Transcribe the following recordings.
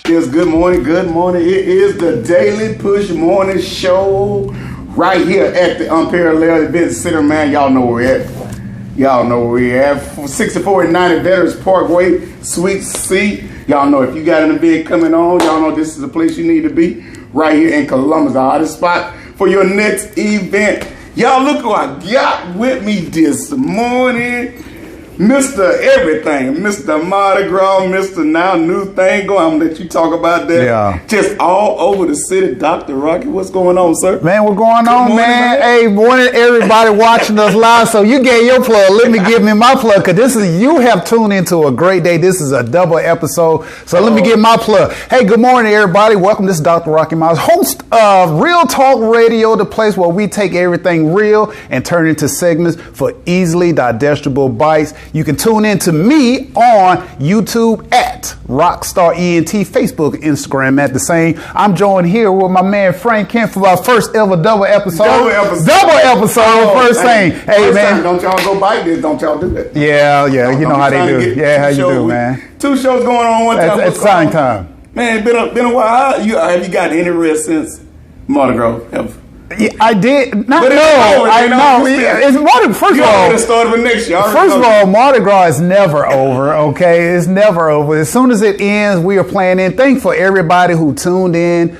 It's good morning, good morning. It is the Daily Push Morning Show right here at the Unparalleled Event Center, man. Y'all know where we're at. Y'all know where we're at. 6490 Veterans Parkway, Suite C. Y'all know if you got an event coming on, y'all know this is the place you need to be. Right here in Columbus, the hottest spot for your next event. Y'all look who I got with me this morning. Mr. Everything, Mr. Mardi Gras, Mr. Now New Thing Going. I'm gonna let you talk about that. Yeah. Just all over the city. Dr. Rocky, what's going on, sir? Man, what's going on, morning, man? man. Hey, morning, everybody watching us live. So you gave your plug. Let me give me my plug, because you have tuned into a great day. This is a double episode. So let me give my plug. Hey, good morning, everybody. Welcome. This is Dr. Rocky Miles, host of Real Talk Radio, the place where we take everything real and turn it into segments for easily digestible bites. You can tune in to me on YouTube at Rockstar ENT, Facebook, Instagram at the same. I'm joined here with my man Frank Kent for our first ever double episode. First thing. Hey, first man. time, don't y'all go bite this. Don't y'all do that. Yeah. You know how they do. Yeah, how you do, man. Two shows going on one time. It's sign time. Man, been a while. Have you got any rest since Mardi Gras? Yeah, I did. It's Mardi. First of all, Mardi Gras is never over. Okay, it's never over. As soon as it ends, we are playing in. Thankful for everybody who tuned in.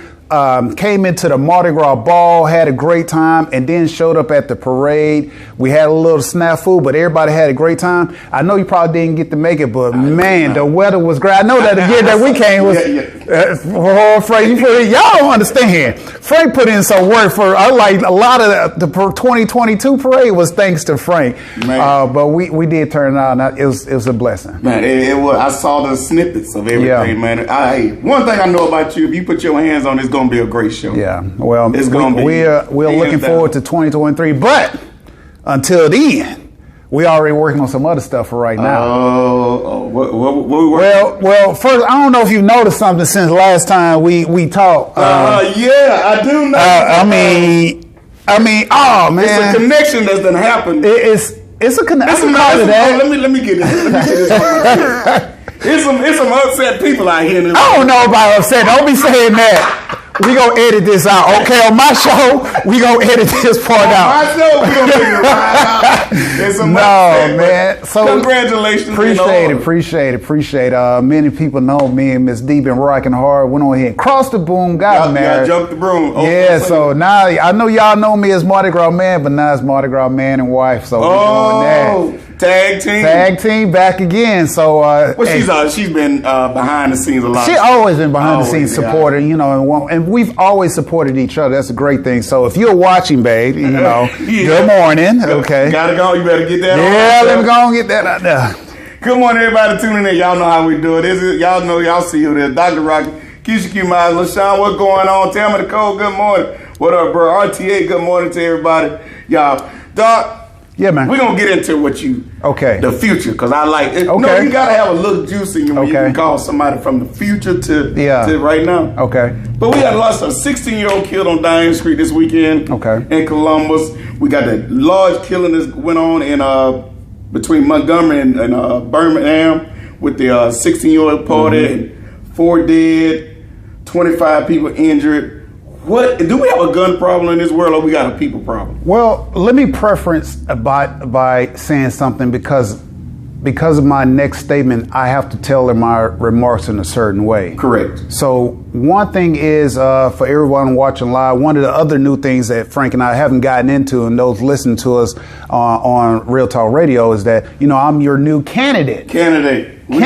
Came into the Mardi Gras ball, had a great time, and then showed up at the parade. We had a little snafu, but everybody had a great time. I know you probably didn't get to make it, but man, the weather was great. I know that the year that we came was, Frank, y'all don't understand. Frank put in some work for, like a lot of the 2022 parade was thanks to Frank. But we did turn it out, and it was a blessing. Man, it was. I saw the snippets of everything, man. One thing I know about you, if you put your hands on it, it's going to be a great show. Yeah, well, we're looking forward to 2023, but until then, we already working on some other stuff for right now. What we working? Well, first, I don't know if you noticed something since last time we talked. Yeah, I do know. I mean, oh man, it's a connection that's done happened. It's a connection. Let me get this. There's some upset people out here. I don't know about upset. Don't be saying that. We gonna edit this out, okay? On my show, we gonna edit this part out. On my show, we gonna figure it right out. No, man. So congratulations. Appreciate it. Many people know me and Miss D been rocking hard. Went on ahead and crossed the boom, got married. Jumped the broom. Yeah, so now I know y'all know me as Mardi Gras man, but now it's Mardi Gras man and wife. So we're doing that. Tag team back again. So she's been behind the scenes a lot. She always been behind the scenes supporting, and we've always supported each other. That's a great thing. So if you're watching, babe, good morning. Okay. Gotta go. You better get that on. Let me go and get that out there. Good morning, everybody tuning in. Y'all know how we do it. Y'all know, y'all see who it is. Dr. Rocky, Keisha Q Miles, LaShawn, what's going on? Tammy Nicole, good morning. What up, bro? RTA, good morning to everybody. Y'all, Doc. Yeah, man. We're going to get into the future, because I like it. Okay. No, you got to have a little juice in you when you can call somebody from the future to right now. Okay. But we got lost a 16-year-old killed on Diane Street this weekend in Columbus. We got that large killing that went on in between Montgomery and Birmingham with the 16-year-old party, and 4 dead, 25 people injured. What do we have a gun problem in this world, or we got a people problem? Well, let me preference by saying something, because of my next statement, I have to tailor my remarks in a certain way. Correct. So one thing is, for everyone watching live, one of the other new things that Frank and I haven't gotten into, and those listening to us on Real Talk Radio, is that I'm your new candidate. We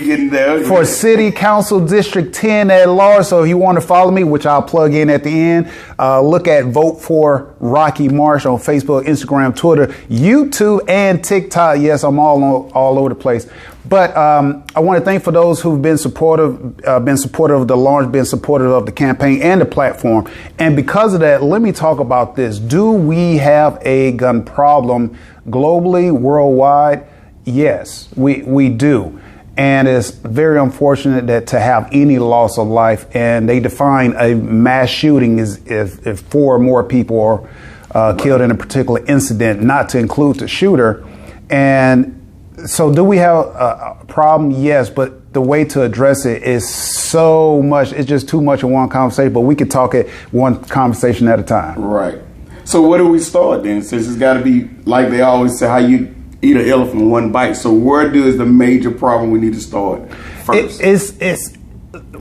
getting there for City Council District 10 at large. So if you want to follow me, which I'll plug in at the end, look at Vote for Rocky Marsh on Facebook, Instagram, Twitter, YouTube, and TikTok. Yes, I'm all over the place. But I want to thank for those who've been supportive of the launch, been supportive of the campaign and the platform. And because of that, let me talk about this. Do we have a gun problem globally, worldwide? Yes, we do. And it's very unfortunate that to have any loss of life, and they define a mass shooting as if 4 or more people are killed in a particular incident, not to include the shooter. And So do we have a problem? Yes, but the way to address it is so much. It's just too much in one conversation, but we could talk it one conversation at a time. Right. So where do we start then? Since it's got to be, like they always say, how you eat an elephant in one bite. So where is the major problem we need to start first?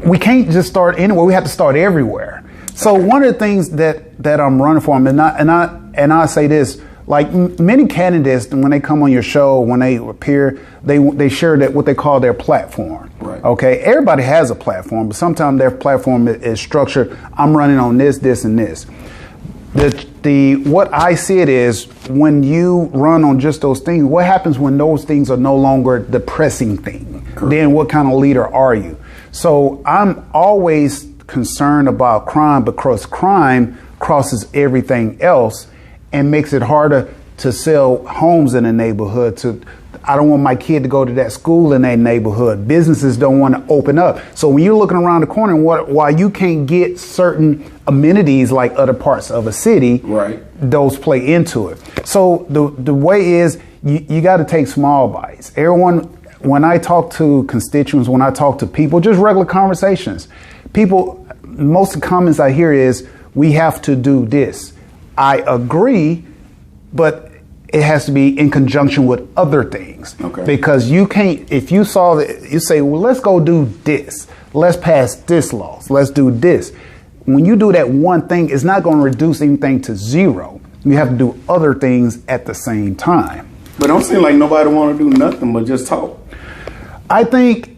We can't just start anywhere. We have to start everywhere. So one of the things that I'm running for, and I say this, like many candidates, when they come on your show, when they appear, they share that what they call their platform. Right. Okay. Everybody has a platform, but sometimes their platform is structured. I'm running on this, and this. What I see it is when you run on just those things, what happens when those things are no longer the pressing thing? Correct. Then what kind of leader are you? So I'm always concerned about crime because crime crosses everything else and makes it harder to sell homes in a neighborhood. I don't want my kid to go to that school in that neighborhood. Businesses don't want to open up. So when you're looking around the corner, while you can't get certain amenities like other parts of a city, right, those play into it. So the way is you got to take small bites. Everyone, when I talk to constituents, when I talk to people, just regular conversations, most of the comments I hear is, we have to do this. I agree, but it has to be in conjunction with other things. Okay. Because you can't, if you saw that, you say, well, let's go do this. Let's pass this law. Let's do this. When you do that one thing, it's not going to reduce anything to zero. You have to do other things at the same time. But don't seem like nobody want to do nothing but just talk. I think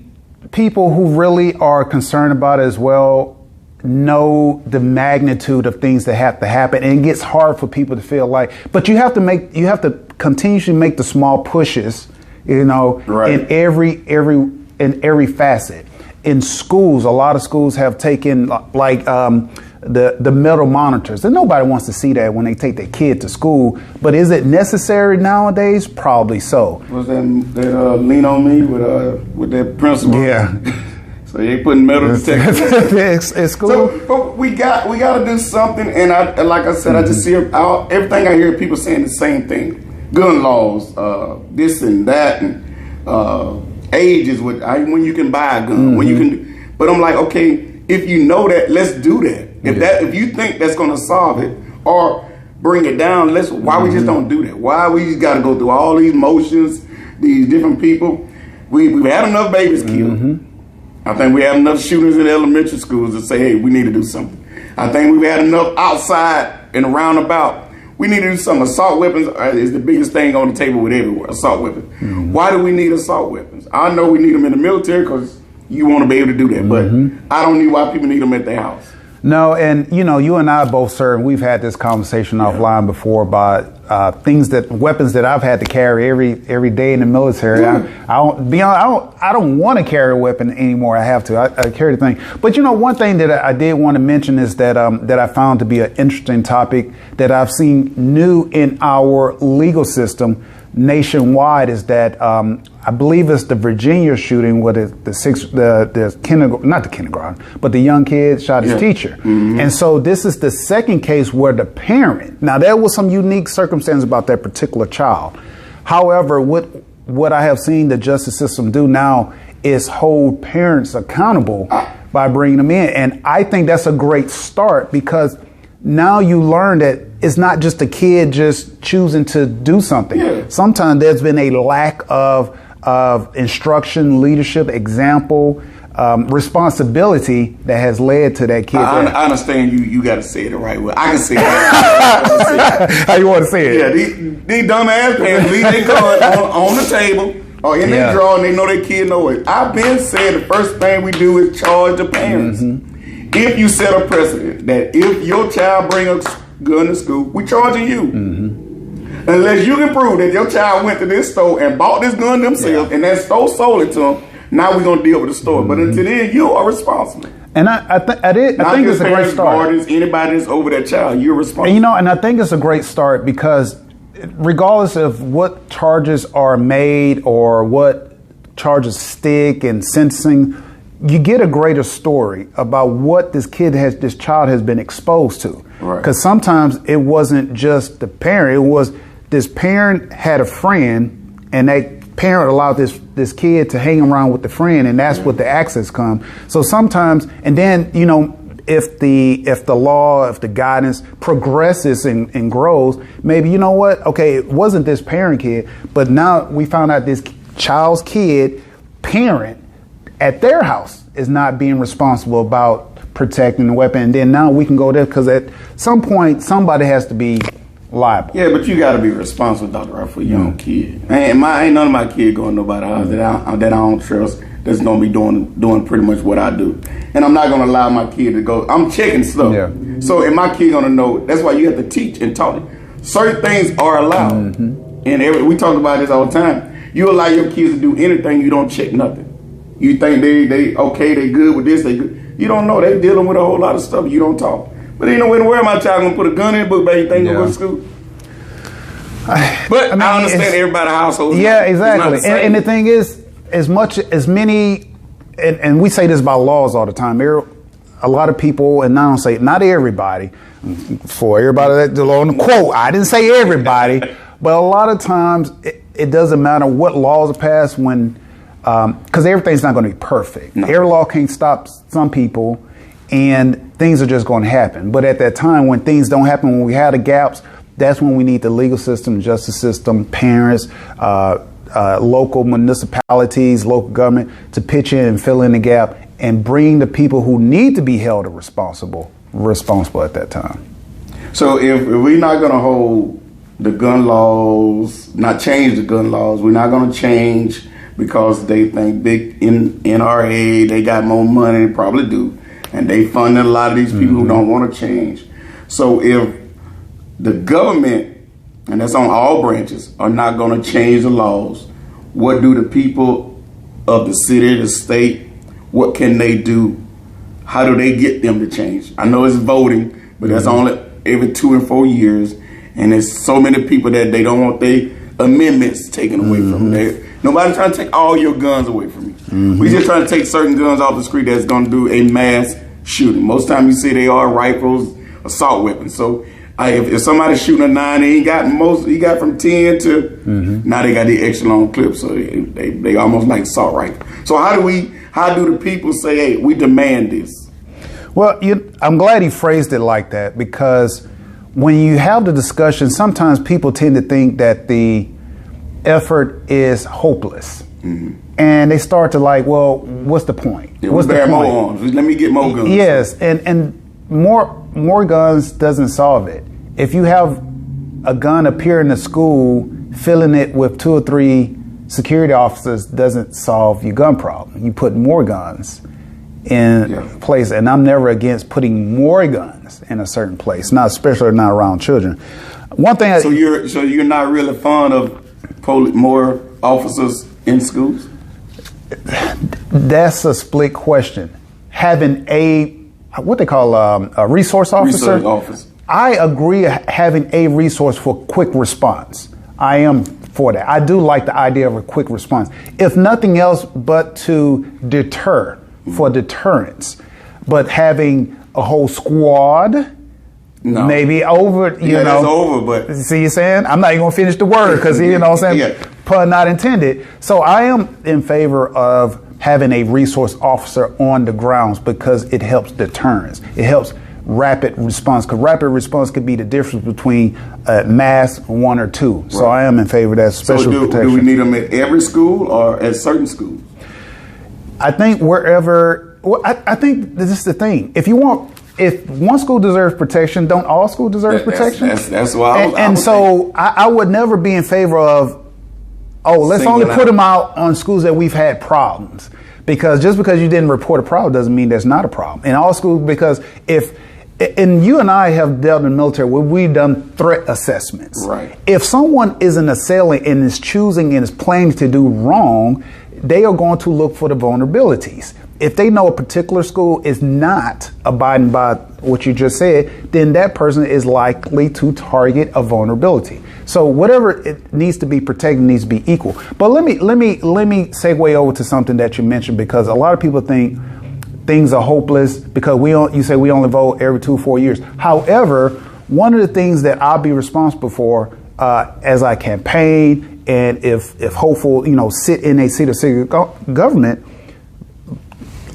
people who really are concerned about it as well know the magnitude of things that have to happen, and it gets hard for people to feel like, but you have to continuously make the small pushes, right, in every facet. In schools, a lot of schools have taken like the metal monitors, and nobody wants to see that when they take their kid to school. But is it necessary nowadays? Probably so. Was that Lean On Me with that principal? Yeah. So they putting metal detectors. It's cool. So, but we got to do something. And like I said, I just see everything I hear people saying the same thing: gun laws, this and that, and ages when you can buy a gun, when you can. But I'm like, okay, if you know that, let's do that. If you think that's going to solve it or bring it down, why we just don't do that? Why we just got to go through all these motions, these different people? We've had enough babies killed. I think we have enough shooters in elementary schools to say, hey, we need to do something. I think we've had enough outside and around about. We need to do something. Assault weapons is the biggest thing on the table with everywhere, assault weapons. Why do we need assault weapons? I know we need them in the military because you want to be able to do that, but I don't need why people need them at their house. No, and you and I both, sir, and we've had this conversation offline before about weapons that I've had to carry every day in the military. I don't want to carry a weapon anymore. I have to. I carry the thing. But one thing that I did want to mention is that that I found to be an interesting topic that I've seen new in our legal system nationwide is that I believe it's the Virginia shooting where the kindergarten, not the kindergarten, but the young kid shot his teacher. And so this is the second case where the parent, now there was some unique circumstance about that particular child. However, what I have seen the justice system do now is hold parents accountable by bringing them in. And I think that's a great start because now you learn that it's not just a kid just choosing to do something. Yeah. Sometimes there's been a lack of instruction, leadership, example, responsibility that has led to that kid. I understand you got to say it the right way. I can say it. How you want to say it? Yeah, these dumb ass parents leave their gun on the table or in their drawer and they know their kid know it. I've been saying the first thing we do is charge the parents. If you set a precedent that if your child bring a gun to school, we charging you. Unless you can prove that your child went to this store and bought this gun themselves and that store sold it to them, now we're going to deal with the store. But until then, you are responsible. And I think it's a great start. Guardians, anybody that's over that child, you're responsible. And I think it's a great start because regardless of what charges are made or what charges stick and sentencing, you get a greater story about what this child has been exposed to. Because sometimes it wasn't just the parent, it was this parent had a friend and that parent allowed this kid to hang around with the friend, and that's what the access come. So sometimes, and then, you know, if the law, if the guidance progresses and grows, maybe, you know what, okay, it wasn't this parent kid, but now we found out this child's kid parent at their house is not being responsible about protecting the weapon, and then now we can go there, because at some point somebody has to be liable. Yeah, but you got to be responsible, Dr. Ralph, for your own kid. Ain't none of my kids going to nobody's house that I don't trust, that's going to be doing pretty much what I do. And I'm not going to allow my kid to go. I'm checking stuff. Yeah. So, and my kid going to know, that's why you have to teach and talk. Certain things are allowed. Mm-hmm. And we talk about this all the time. You allow your kids to do anything, you don't check nothing. You think they okay, they good with this, they good. You don't know, they dealing with a whole lot of stuff, you don't talk. But ain't no way in the world my child going to put a gun in the book, baby, think going to go to school. But I mean, I understand everybody's household. Yeah, exactly. And the thing is, as many, and we say this about laws all the time, a lot of people, and I don't say, not everybody, for everybody that on the quote, I didn't say everybody, but a lot of times it doesn't matter what laws are passed when, because everything's not going to be perfect. No. Every law can't stop some people, and things are just going to happen. But at that time, when things don't happen, when we have the gaps, that's when we need the legal system, justice system, parents, local municipalities, local government to pitch in and fill in the gap and bring the people who need to be held responsible at that time. So if we're not going to hold the gun laws, not change the gun laws, we're not going to change because they think big NRA, they got more money, they probably do. And they funded a lot of these people who don't want to change. So if the government, and that's on all branches, are not going to change the laws, what do the people of the city, the state, what can they do? How do they get them to change? I know it's voting, but that's only every 2 and 4 years. And there's so many people that they don't want their amendments taken away from them. Nobody's trying to take all your guns away from you. We're just trying to take certain guns off the street that's going to do a mass shooting. Most time you see they are rifles, assault weapons. So if somebody's shooting a 9, he got from 10 to now they got the extra long clips, so they almost like assault rifle. So how do the people say, hey, we demand this? Well, I'm glad he phrased it like that, because when you have the discussion, sometimes people tend to think that the effort is hopeless. And they start to like, well, what's the point? Yeah, what's the point? More arms. Let me get more guns. Yes, and more guns doesn't solve it. If you have a gun appear in the school, filling it with 2 or 3 security officers doesn't solve your gun problem. You put more guns in place, and I'm never against putting more guns in a certain place, especially not around children. One thing. So you're not really fond of more officers in schools? That's a split question. Having what they call a resource officer. I agree having a resource for quick response. I am for that. I do like the idea of a quick response. If nothing else but to deter, for deterrence. But having a whole squad, maybe over, you know. That's over, but. See you saying? I'm not even going to finish the word because, you know what I'm saying? Pun not intended. So I am in favor of having a resource officer on the grounds because it helps deterrence. It helps rapid response, because rapid response could be the difference between mass 1 or 2. Right. So I am in favor of that special protection. Do we need them at every school or at certain schools? I think wherever. Well, I think this is the thing. If one school deserves protection, don't all schools deserve protection? That's why I would never be in favor of, let's only put them out on schools that we've had problems. Because just because you didn't report a problem doesn't mean there's not a problem. In all schools, because and you and I have dealt in the military where we've done threat assessments. Right. If someone is an assailant and is choosing and is planning to do wrong, they are going to look for the vulnerabilities. If they know a particular school is not abiding by what you just said, then that person is likely to target a vulnerability. So whatever it needs to be protected needs to be equal. But let me segue over to something that you mentioned, because a lot of people think things are hopeless because you say we only vote every 2 or 4 years. However, one of the things that I'll be responsible for as I campaign and if hopeful, sit in a seat of city government,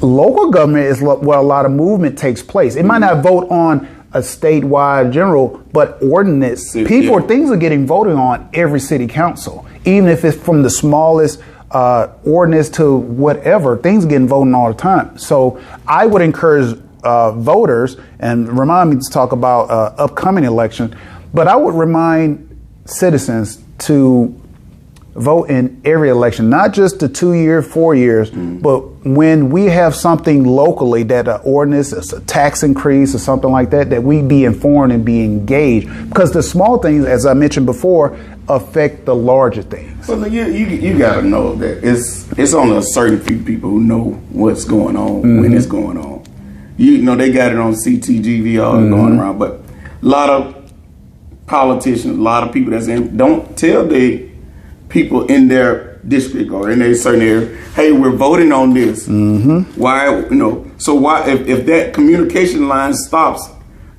local government is where a lot of movement takes place. It might not vote on a statewide general, but ordinance, things are getting voted on every city council, even if it's from the smallest ordinance to whatever, things are getting voted on all the time. So I would encourage voters, and remind me to talk about upcoming election, but I would remind citizens to vote in every election, not just the 2 year, 4 years, but when we have something locally that an ordinance, it's a tax increase or something like that, that we be informed and be engaged. Because the small things, as I mentioned before, affect the larger things. Well, you got to know that it's only a certain few people who know what's going on when it's going on. They got it on CTGV all going around, but a lot of politicians, a lot of people don't tell the people in their district or in a certain area, hey, we're voting on this. Why, so why, if that communication line stops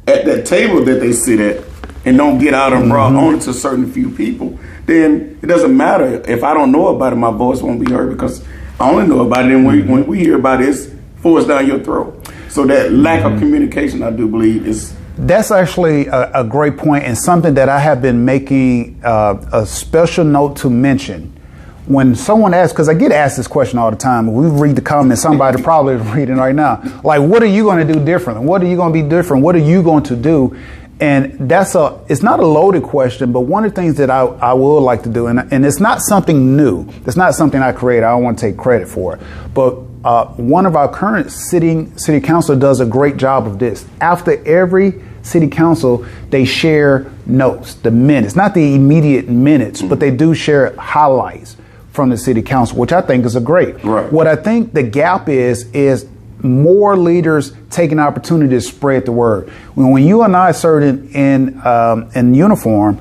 at that table that they sit at and don't get out and brought on to certain few people, then it doesn't matter. If I don't know about it, my voice won't be heard, because I only know about it when we hear about it, it's forced down your throat. So that lack of communication, I do believe, is... That's actually a great point, and something that I have been making a special note to mention. When someone asks, because I get asked this question all the time, we read the comments, somebody probably reading right now, like, what are you going to do different? What are you going to be different? What are you going to do? And it's not a loaded question, but one of the things that I would like to do, and it's not something new, it's not something I created, I don't want to take credit for it, but one of our current city council does a great job of this. After every city council, they share notes, the minutes, not the immediate minutes, but they do share highlights from the city council, which I think is a great. Right. What I think the gap is more leaders taking opportunity to spread the word. When you and I served in uniform,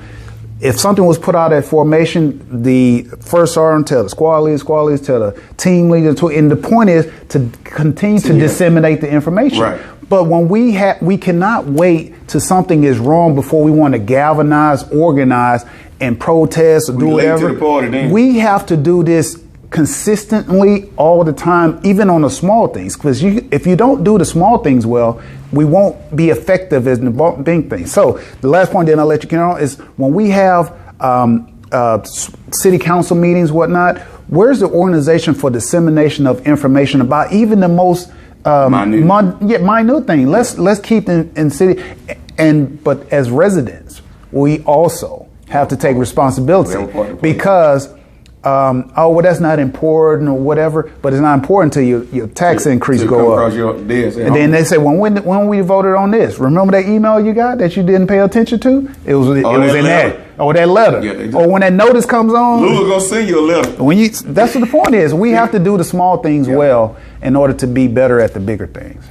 if something was put out at formation, the first sergeant tell the squad leaders tell the team leaders, and the point is to continue to disseminate the information. Right. But when we cannot wait till something is wrong before we want to galvanize, organize, and protest or do whatever. We have to do this consistently all the time, even on the small things. Because if you don't do the small things well, we won't be effective as the big things. So the last point, then I'll let you get on, is when we have city council meetings, whatnot, where's the organization for dissemination of information about even the most minute thing? Let's keep in city, but as residents, we also have to take responsibility, because that's not important or whatever, but it's not important until your tax increase go up. And then they say, when we voted on this, remember that email you got that you didn't pay attention to? It was in that. Or that letter. Yeah, or when that notice comes on. Lula's gonna send you a letter. That's what the point is. We have to do the small things well in order to be better at the bigger things.